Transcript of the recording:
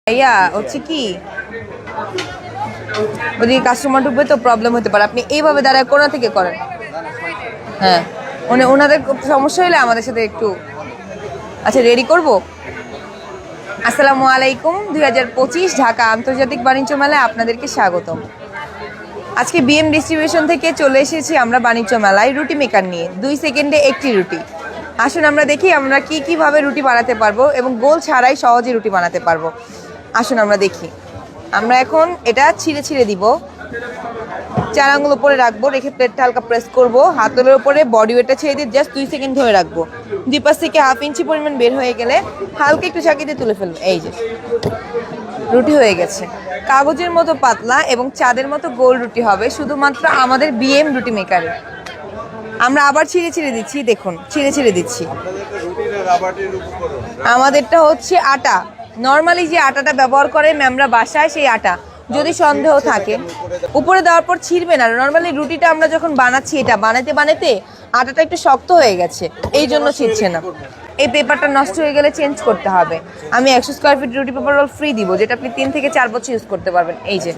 ভাইয়া হচ্ছে কি ওদিকে কাস্টমার ঢুকবে তো প্রবলেম হতে পারে, আপনি এইভাবে দাঁড়ায় কোণা থেকে করেন। হ্যাঁ, ওনাদের সমস্যা হলে আমাদের সাথে একটু আচ্ছা রেডি করব। আসসালামু আলাইকুম, 2025 ঢাকা আন্তর্জাতিক বাণিজ্য মেলায় আপনাদেরকে স্বাগতম। আজকে বিএম ডিস্ট্রিবিউশন থেকে চলে এসেছি আমরা বাণিজ্য মেলায় রুটি মেকার নিয়ে। 2 সেকেন্ডে একটি রুটি। আসুন আমরা দেখি আমরা কিভাবে রুটি বানাতে পারবো এবং গোল ছাড়াই সহজে রুটি বানাতে পারবো। আসুন আমরা দেখি। আমরা এখন এটা ছিঁড়ে ছিঁড়ে দিব, 4 আঙ্গুল উপরে রাখবো, রেখে প্লেটটা হালকা প্রেস করবো, হাতলের উপরে বডি ওয়েটটা ছেড়ে দিয়ে জাস্ট 2 সেকেন্ড ধরে রাখবো। দুই পাশ থেকে 1/2 ইঞ্চি পরিমাণ বের হয়ে গেলে হালকা একটু চাকিতে তুলে ফেলবো। এই যে রুটি হয়ে গেছে। কাগজের মতো পাতলা এবং চাঁদের মতো গোল রুটি হবে শুধুমাত্র আমাদের বিএম রুটি মেকারে। আমরা আবার ছিঁড়ে ছিঁড়ে দিচ্ছি, দেখুন ছিঁড়ে ছিঁড়ে দিচ্ছি। আমাদেরটা হচ্ছে আটা, নর্মালি যে আটাটা ব্যবহার করে ম্যামরা বাসায়, সেই আটা। যদি সন্দেহ থাকে উপরে দেওয়ার পর ছিঁড়বে না। নর্মালি রুটিটা আমরা যখন বানাচ্ছি, এটা বানাতে বানাতে আটাটা একটু শক্ত হয়ে গেছে, এই জন্য ছিঁড়ছে না। এই পেপারটা নষ্ট হয়ে গেলে চেঞ্জ করতে হবে। আমি 100 স্কোয়ার ফিট রুটি পেপার রোল ফ্রি দিব, যেটা আপনি 3 থেকে 4 বছর ইউজ করতে পারবেন। এই যে